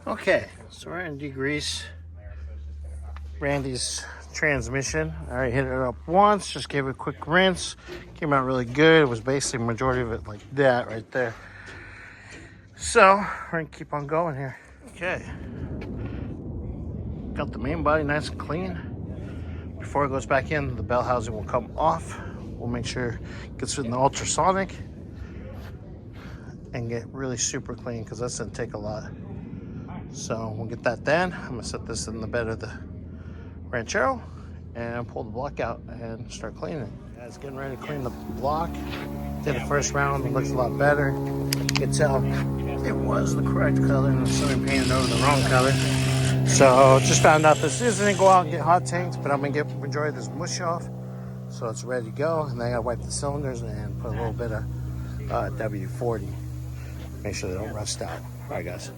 Okay, so we're in degrease Randy's transmission. I already hit it up once, just gave it a quick rinse. Came out really good. It was basically majority of it like that right there. So we're gonna keep on going here. Okay, got the main body nice and clean. Before it goes back in, the bell housing will come off. We'll make sure it gets in the ultrasonic and get really super clean because that's gonna take a lot. So we'll get that done. I'm gonna set this in the bed of the Ranchero and pull the block out and start cleaning it. Guys, getting ready to clean the block. Did the first round, it looks a lot better. You can tell it was the correct color and somebody painted over the wrong color. So just found out this isn't go out and get hot tanks, but I'm gonna get majority of this mush off. So it's ready to go. And then I gotta wipe the cylinders and put a little bit of W40. Make sure they don't rust out. All right, guys.